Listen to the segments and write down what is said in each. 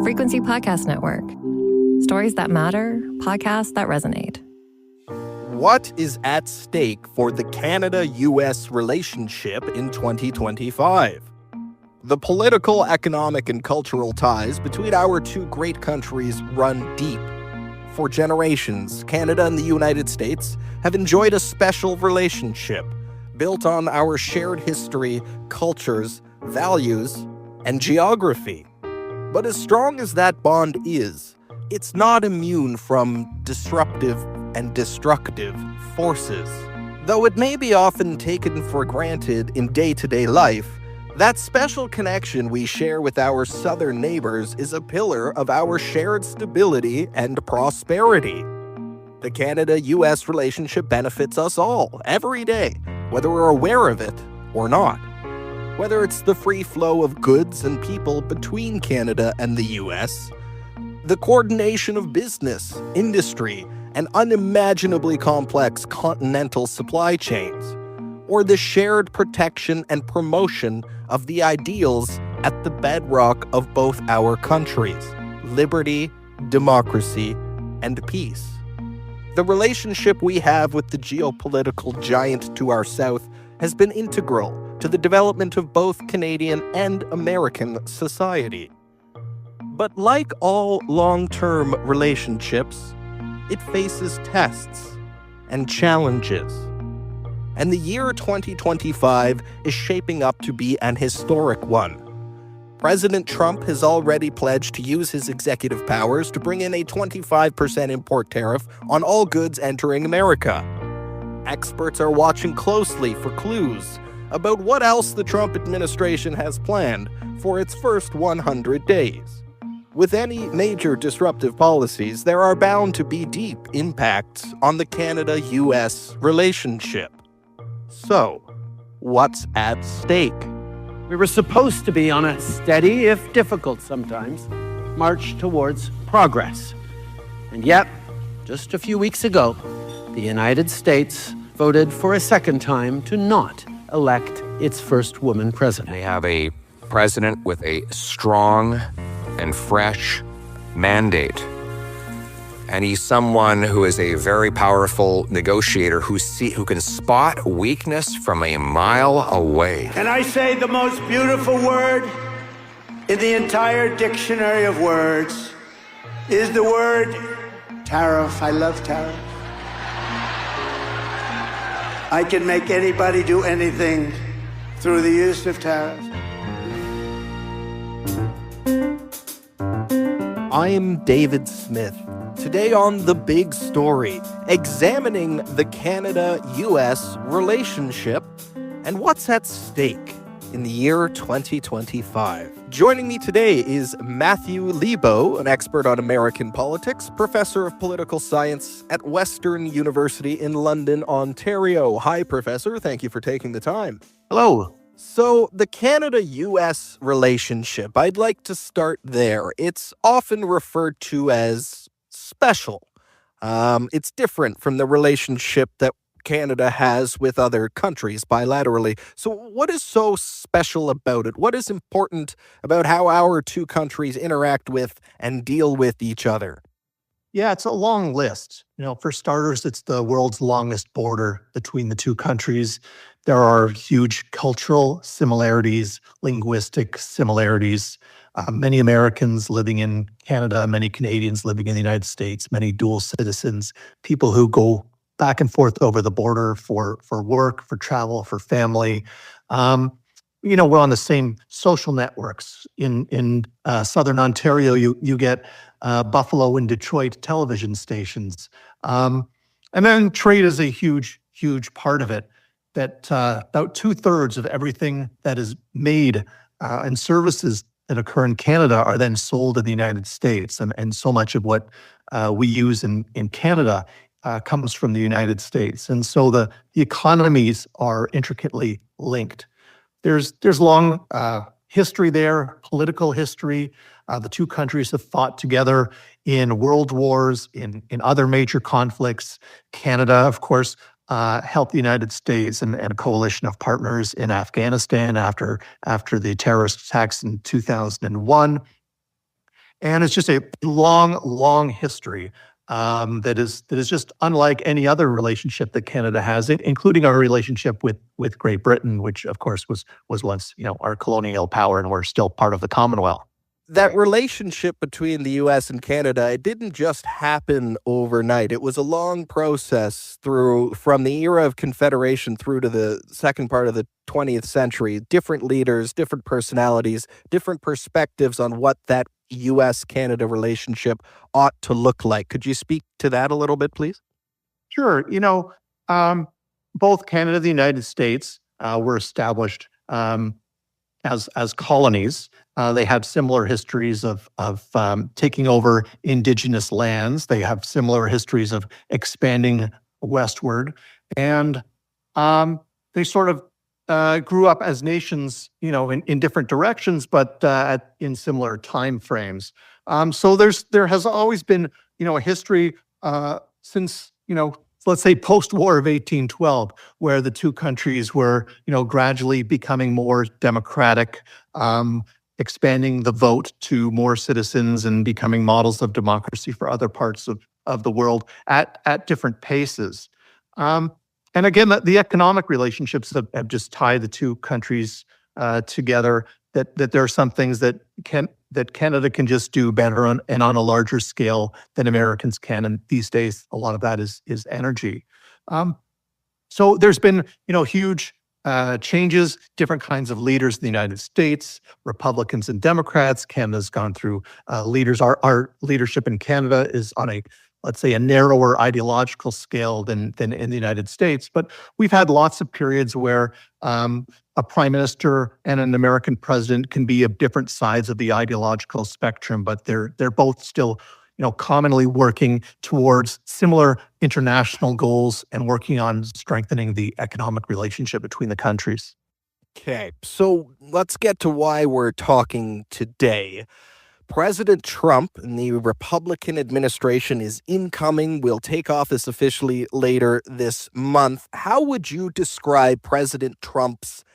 Frequency Podcast Network. Stories that matter, podcasts that resonate. What is at stake for the Canada-US relationship in 2025? The political, economic, and cultural ties between our two great countries run deep. For generations, Canada and the United States have enjoyed a special relationship built on our shared history, cultures, values, and geography. But as strong as that bond is, it's not immune from disruptive and destructive forces. Though it may be often taken for granted in day-to-day life, that special connection we share with our southern neighbors is a pillar of our shared stability and prosperity. The Canada-US relationship benefits us all, every day, whether we're aware of it or not. Whether it's the free flow of goods and people between Canada and the US, the coordination of business, industry, and unimaginably complex continental supply chains, or the shared protection and promotion of the ideals at the bedrock of both our countries: liberty, democracy, and peace. The relationship we have with the geopolitical giant to our south has been integral to the development of both Canadian and American society. But like all long-term relationships, it faces tests and challenges. And the year 2025 is shaping up to be an historic one. President Trump has already pledged to use his executive powers to bring in a 25% import tariff on all goods entering America. Experts are watching closely for clues about what else the Trump administration has planned for its first 100 days. With any major disruptive policies, there are bound to be deep impacts on the Canada-US relationship. So, what's at stake? We were supposed to be on a steady, if difficult sometimes, march towards progress. And yet, just a few weeks ago, the United States voted for a second time to not elect its first woman president. They have a president with a strong and fresh mandate. And he's someone who is a very powerful negotiator who can spot weakness from a mile away. And I say the most beautiful word in the entire dictionary of words is the word tariff. I love tariff. I can make anybody do anything through the use of tariffs. I'm David Smith. Today on The Big Story, examining the Canada-US relationship and what's at stake in the year 2025. Joining me today is Matthew Lebo, an expert on American politics, professor of political science at Western University in London, Ontario. Hi, Professor. Thank you for taking the time. Hello. So, the Canada-US relationship, I'd like to start there. It's often referred to as special. It's different from the relationship that Canada has with other countries bilaterally. So what is so special about it? What is important about how our two countries interact with and deal with each other? Yeah, it's a long list. For starters, it's the world's longest border between the two countries. There are huge cultural similarities, linguistic similarities. Many Americans living in Canada, many Canadians living in the United States, many dual citizens, people who go back and forth over the border for work, for travel, for family. We're on the same social networks. In Southern Ontario, you get Buffalo and Detroit television stations. And then trade is a huge, huge part of it. That about 2/3 of everything that is made and services that occur in Canada are then sold in the United States. And so much of what we use in Canada comes from the United States. And so the economies are intricately linked. There's long history there, political history. The two countries have fought together in world wars, in other major conflicts. Canada, of course, helped the United States and a coalition of partners in Afghanistan after the terrorist attacks in 2001. And it's just a long, long history that is just unlike any other relationship that Canada has, including our relationship with Great Britain, which of course was once our colonial power, and we're still part of the Commonwealth. That relationship between the US and Canada, it didn't just happen overnight. It was a long process from the era of Confederation through to the second part of the 20th century. Different leaders, different personalities, different perspectives on what that US-Canada relationship ought to look like. Could you speak to that a little bit, please? Sure. Both Canada and the United States were established as colonies. They have similar histories of taking over indigenous lands. They have similar histories of expanding westward, and they sort of grew up as nations, in different directions, but in similar time frames. So there has always been, a history since, let's say post-war of 1812, where the two countries were, gradually becoming more democratic, expanding the vote to more citizens and becoming models of democracy for other parts of the world at different paces. And again, the economic relationships have just tied the two countries together, that there are some things that Canada can just do better and on a larger scale than Americans can. And these days, a lot of that is energy. So there's been, huge changes, different kinds of leaders in the United States, Republicans and Democrats. Canada's gone through leaders. Our leadership in Canada is on let's say, a narrower ideological scale than in the United States. But we've had lots of periods where a prime minister and an American president can be of different sides of the ideological spectrum, but they're both still, commonly working towards similar international goals and working on strengthening the economic relationship between the countries. Okay, so let's get to why we're talking today. President Trump and the Republican administration is incoming, will take office officially later this month. How would you describe President Trump's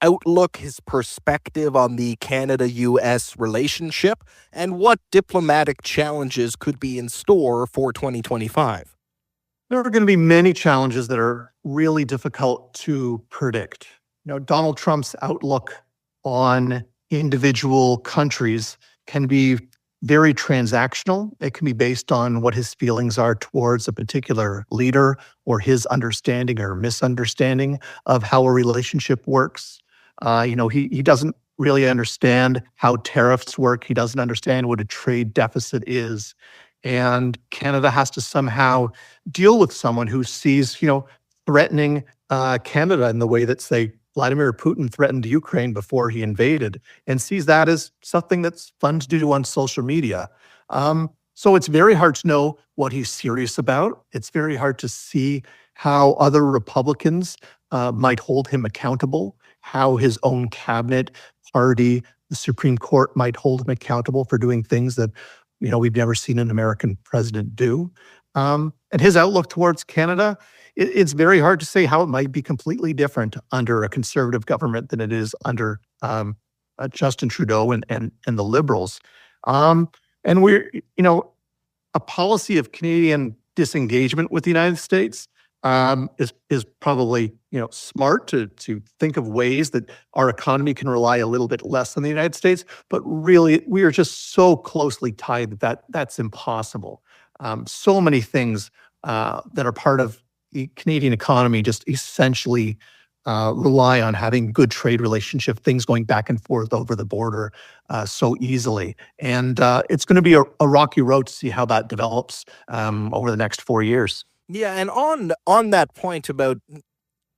outlook, his perspective on the Canada-US relationship, and what diplomatic challenges could be in store for 2025? There are going to be many challenges that are really difficult to predict. Donald Trump's outlook on individual countries can be very transactional. It can be based on what his feelings are towards a particular leader or his understanding or misunderstanding of how a relationship works. He doesn't really understand how tariffs work. He doesn't understand what a trade deficit is. And Canada has to somehow deal with someone who sees, threatening Canada in the way that, say, Vladimir Putin threatened Ukraine before he invaded, and sees that as something that's fun to do on social media. So it's very hard to know what he's serious about. It's very hard to see how other Republicans might hold him accountable, how his own cabinet, party, the Supreme Court might hold him accountable for doing things that, we've never seen an American president do. And his outlook towards Canada, it's very hard to say how it might be completely different under a conservative government than it is under Justin Trudeau and the Liberals. And we're, a policy of Canadian disengagement with the United States is probably, smart to think of ways that our economy can rely a little bit less on the United States. But really, we are just so closely tied that that's impossible. So many things that are part of the Canadian economy just essentially rely on having good trade relationship, things going back and forth over the border so easily. And it's going to be a rocky road to see how that develops over the next 4 years. Yeah, and on that point about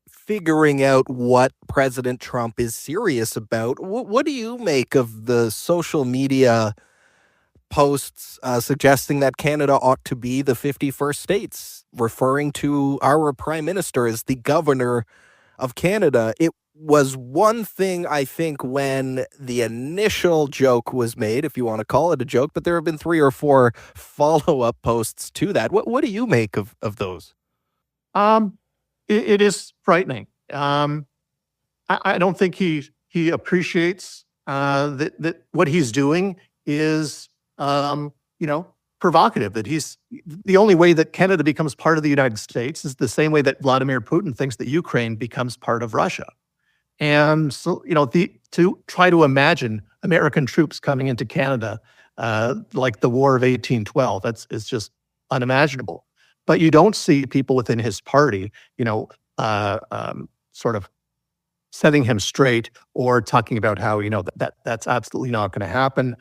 figuring out what President Trump is serious about, what do you make of the social media posts suggesting that Canada ought to be the 51st states, referring to our prime minister as the governor of Canada? It was one thing, I think, when the initial joke was made, if you want to call it a joke, but there have been 3 or 4 follow-up posts to that. What do you make of those? It is frightening. I don't think he appreciates that what he's doing is you know, provocative, that he's the only way that Canada becomes part of the United States is the same way that Vladimir Putin thinks that Ukraine becomes part of Russia. And so, to try to imagine American troops coming into Canada, like the War of 1812, is just unimaginable. But you don't see people within his party, sort of setting him straight or talking about how, that's absolutely not going to happen.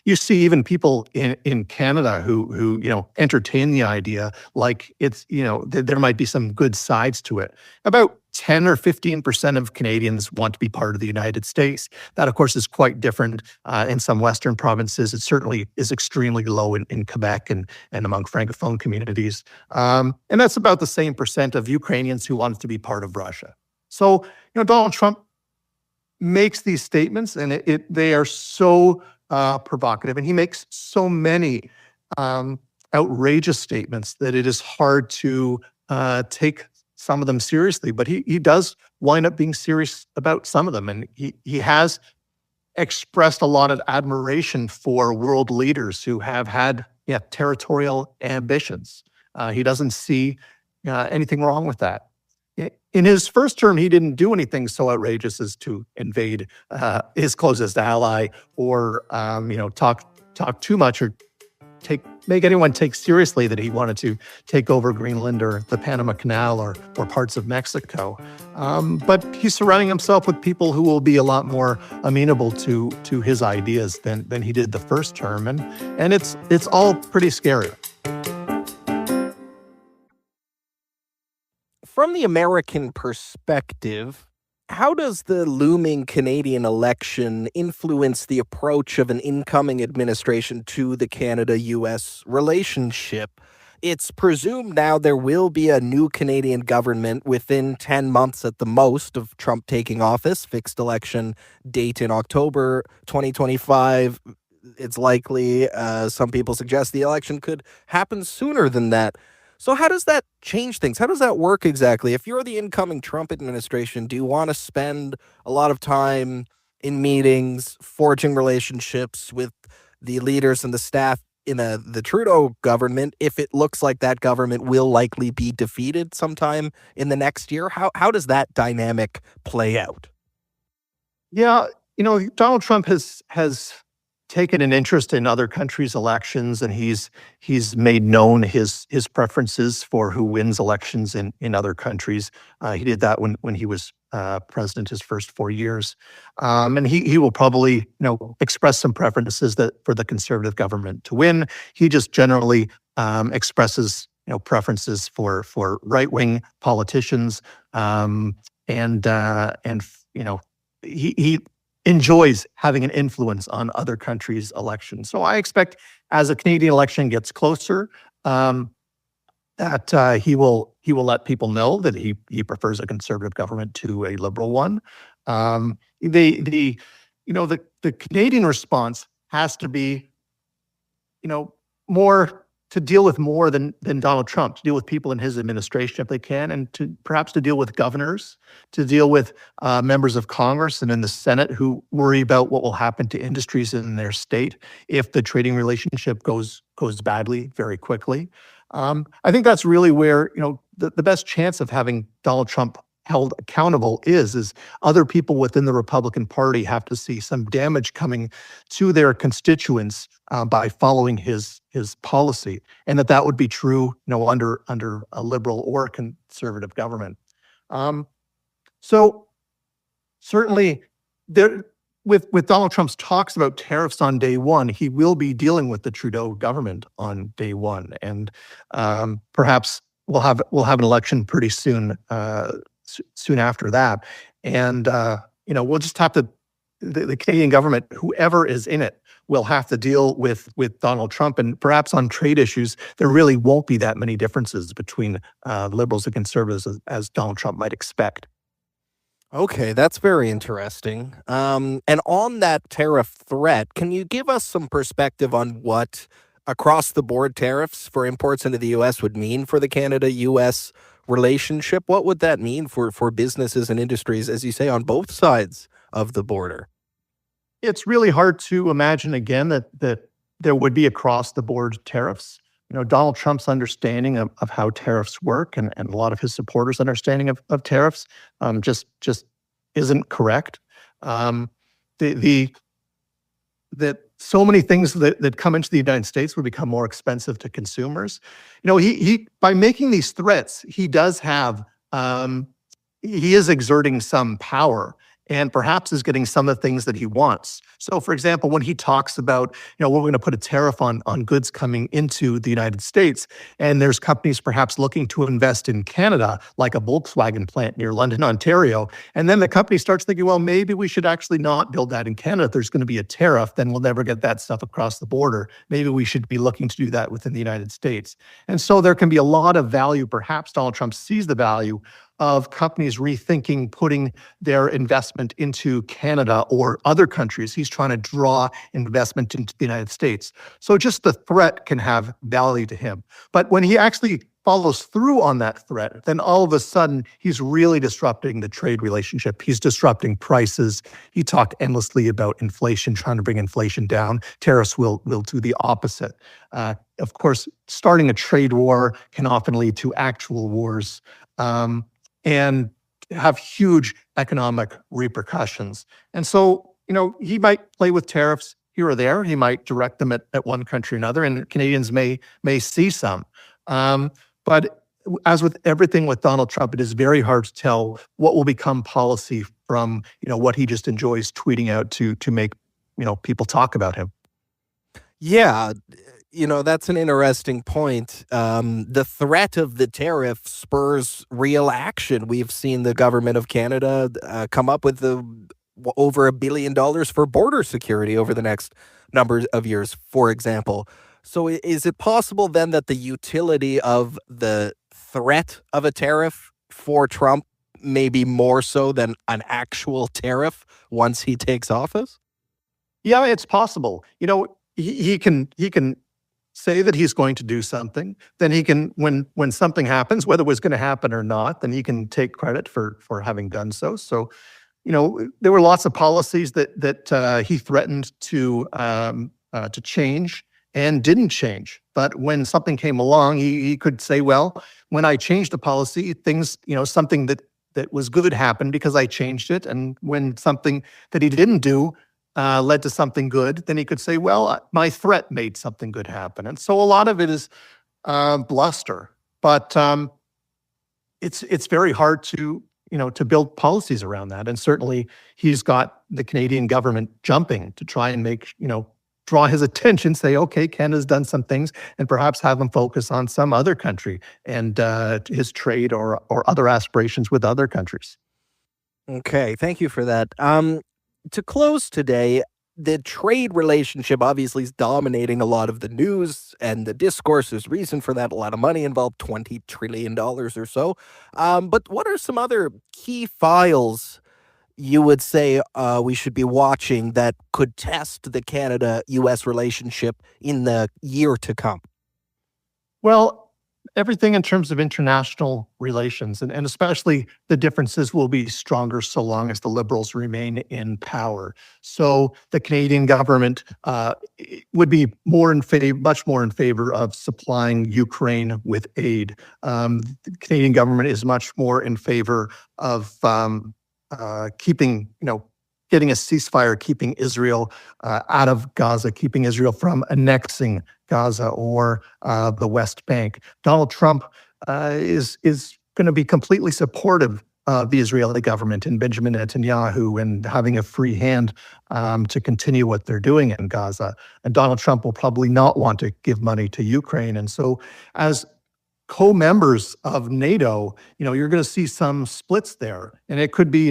You see even people in Canada who entertain the idea like it's, there might be some good sides to it. About 10 or 15% of Canadians want to be part of the United States. That, of course, is quite different in some Western provinces. It certainly is extremely low in Quebec and among Francophone communities. And that's about the same percent of Ukrainians who want to be part of Russia. So, Donald Trump makes these statements, and they are so provocative, and he makes so many outrageous statements that it is hard to take some of them seriously. But he does wind up being serious about some of them, and he has expressed a lot of admiration for world leaders who have had territorial ambitions. He doesn't see anything wrong with that. In his first term, he didn't do anything so outrageous as to invade his closest ally or, talk too much or make anyone take seriously that he wanted to take over Greenland or the Panama Canal or parts of Mexico. But he's surrounding himself with people who will be a lot more amenable to his ideas than he did the first term, and it's all pretty scary. From the American perspective, how does the looming Canadian election influence the approach of an incoming administration to the Canada-US relationship? It's presumed now there will be a new Canadian government within 10 months at the most of Trump taking office. Fixed election date in October 2025. It's likely, some people suggest the election could happen sooner than that. So how does that change things? How does that work exactly? If you're the incoming Trump administration, do you want to spend a lot of time in meetings, forging relationships with the leaders and the staff in the Trudeau government if it looks like that government will likely be defeated sometime in the next year? How does that dynamic play out? Yeah, Donald Trump has taken an interest in other countries' elections, and he's made known his preferences for who wins elections in other countries. He did that when he was president his first 4 years, and he will probably express some preferences for the Conservative government to win. He just generally expresses preferences for right-wing politicians, and he enjoys having an influence on other countries' elections. So I expect as a Canadian election gets closer, that he will let people know that he prefers a Conservative government to a Liberal one. The Canadian response has to be, more to deal with more than Donald Trump, to deal with people in his administration if they can, and perhaps to deal with governors, to deal with members of Congress and in the Senate who worry about what will happen to industries in their state if the trading relationship goes badly very quickly. I think that's really where the best chance of having Donald Trump held accountable is other people within the Republican Party have to see some damage coming to their constituents by following his policy, and that would be true, under a Liberal or a Conservative government. So certainly, with Donald Trump's talks about tariffs on day one, he will be dealing with the Trudeau government on day one, and perhaps we'll have an election pretty soon. Soon after that, and we'll just have to. The Canadian government, whoever is in it, will have to deal with Donald Trump, and perhaps on trade issues, there really won't be that many differences between Liberals and Conservatives as Donald Trump might expect. Okay, that's very interesting. And on that tariff threat, can you give us some perspective on what across-the-board tariffs for imports into the U.S. would mean for the Canada-U.S. relationship? What would that mean for businesses and industries, as you say, on both sides of the border? It's really hard to imagine again that there would be across-the-board tariffs. Donald Trump's understanding of how tariffs work and a lot of his supporters' understanding of tariffs just isn't correct. Um, the that so many things that come into the United States would become more expensive to consumers. He by making these threats, he does have he is exerting some power and perhaps is getting some of the things that he wants. So, for example, when he talks about, we're going to put a tariff on goods coming into the United States, and there's companies perhaps looking to invest in Canada, like a Volkswagen plant near London, Ontario, and then the company starts thinking, well, maybe we should actually not build that in Canada. If there's going to be a tariff, then we'll never get that stuff across the border. Maybe we should be looking to do that within the United States. And so there can be a lot of value. Perhaps Donald Trump sees the value of companies rethinking putting their investment into Canada or other countries. He's trying to draw investment into the United States. So just the threat can have value to him. But when he actually follows through on that threat, then all of a sudden he's really disrupting the trade relationship. He's disrupting prices. He talked endlessly about inflation, trying to bring inflation down. Tariffs will do the opposite. Of course, starting a trade war can often lead to actual wars. And have huge economic repercussions. And so, he might play with tariffs here or there. He might direct them at one country or another, and Canadians may see some. But as with everything with Donald Trump, it is very hard to tell what will become policy from, what he just enjoys tweeting out to make, people talk about him. Yeah, that's an interesting point. The threat of the tariff spurs real action. We've seen the government of Canada come up with over $1 billion for border security over the next number of years, for example. So is it possible then that the utility of the threat of a tariff for Trump may be more so than an actual tariff once he takes office? Yeah, it's possible. He can say that he's going to do something. Then he can, when something happens, whether it was going to happen or not, then he can take credit for having done so. So, there were lots of policies that he threatened to change and didn't change. But when something came along, he could say, well, when I changed the policy, things, something that was good happened because I changed it. And when something that he didn't do led to something good, then he could say, well, my threat made something good happen. And so a lot of it is bluster, but it's very hard to build policies around that. And certainly he's got the Canadian government jumping to try and make, draw his attention, say, okay, Canada's done some things, and perhaps have him focus on some other country and his trade or other aspirations with other countries. Okay, thank you for that. To close today, the trade relationship obviously is dominating a lot of the news and the discourse. There's reason for that. A lot of money involved, $20 trillion or so. But what are some other key files you would say we should be watching that could test the Canada-U.S. relationship in the year to come? Well, everything in terms of international relations, and especially the differences will be stronger so long as the Liberals remain in power. So the Canadian government would be much more in favor of supplying Ukraine with aid. The Canadian government is much more in favor of getting a ceasefire, keeping Israel out of Gaza, keeping Israel from annexing Gaza or the West Bank. Donald Trump is going to be completely supportive of the Israeli government and Benjamin Netanyahu and having a free hand to continue what they're doing in Gaza. And Donald Trump will probably not want to give money to Ukraine. And so as co-members of NATO, you're going to see some splits there. And it could be,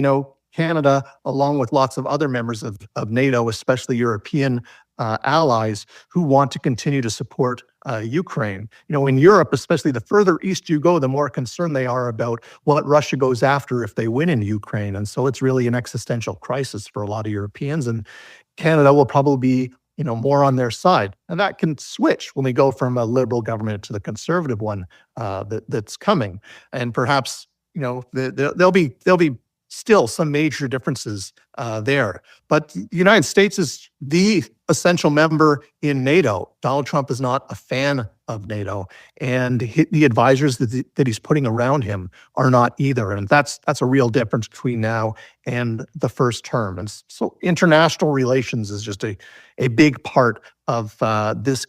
Canada, along with lots of other members of NATO, especially European allies, who want to continue to support Ukraine. In Europe, especially the further east you go, the more concerned they are about what Russia goes after if they win in Ukraine. And so it's really an existential crisis for a lot of Europeans. And Canada will probably be more on their side. And that can switch when we go from a liberal government to the conservative one that's coming. And perhaps, there'll be still some major differences there. But the United States is the essential member in NATO. Donald Trump is not a fan of NATO, and the advisors that he's putting around him are not either. And that's a real difference between now and the first term. And so international relations is just a big part of this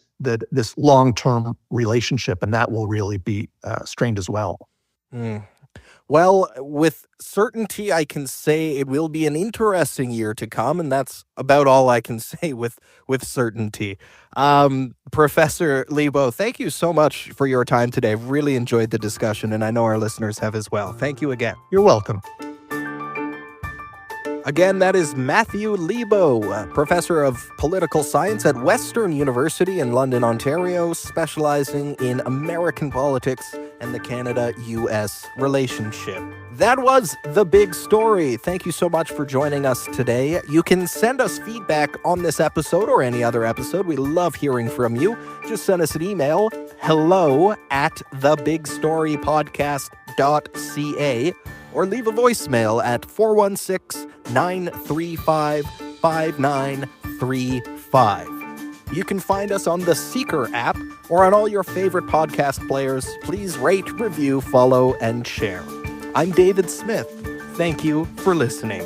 long-term relationship, and that will really be strained as well. Well, with certainty, I can say it will be an interesting year to come, and that's about all I can say with certainty. Professor Lebo, thank you so much for your time today. I've really enjoyed the discussion, and I know our listeners have as well. Thank you again. You're welcome. Again, that is Matthew Lebo, professor of political science at Western University in London, Ontario, specializing in American politics and the Canada-US relationship. That was The Big Story. Thank you so much for joining us today. You can send us feedback on this episode or any other episode. We love hearing from you. Just send us an email, hello@thebigstorypodcast.ca, or leave a voicemail at 416-935-5935. You can find us on the Seeker app or on all your favorite podcast players. Please rate, review, follow, and share. I'm David Smith. Thank you for listening.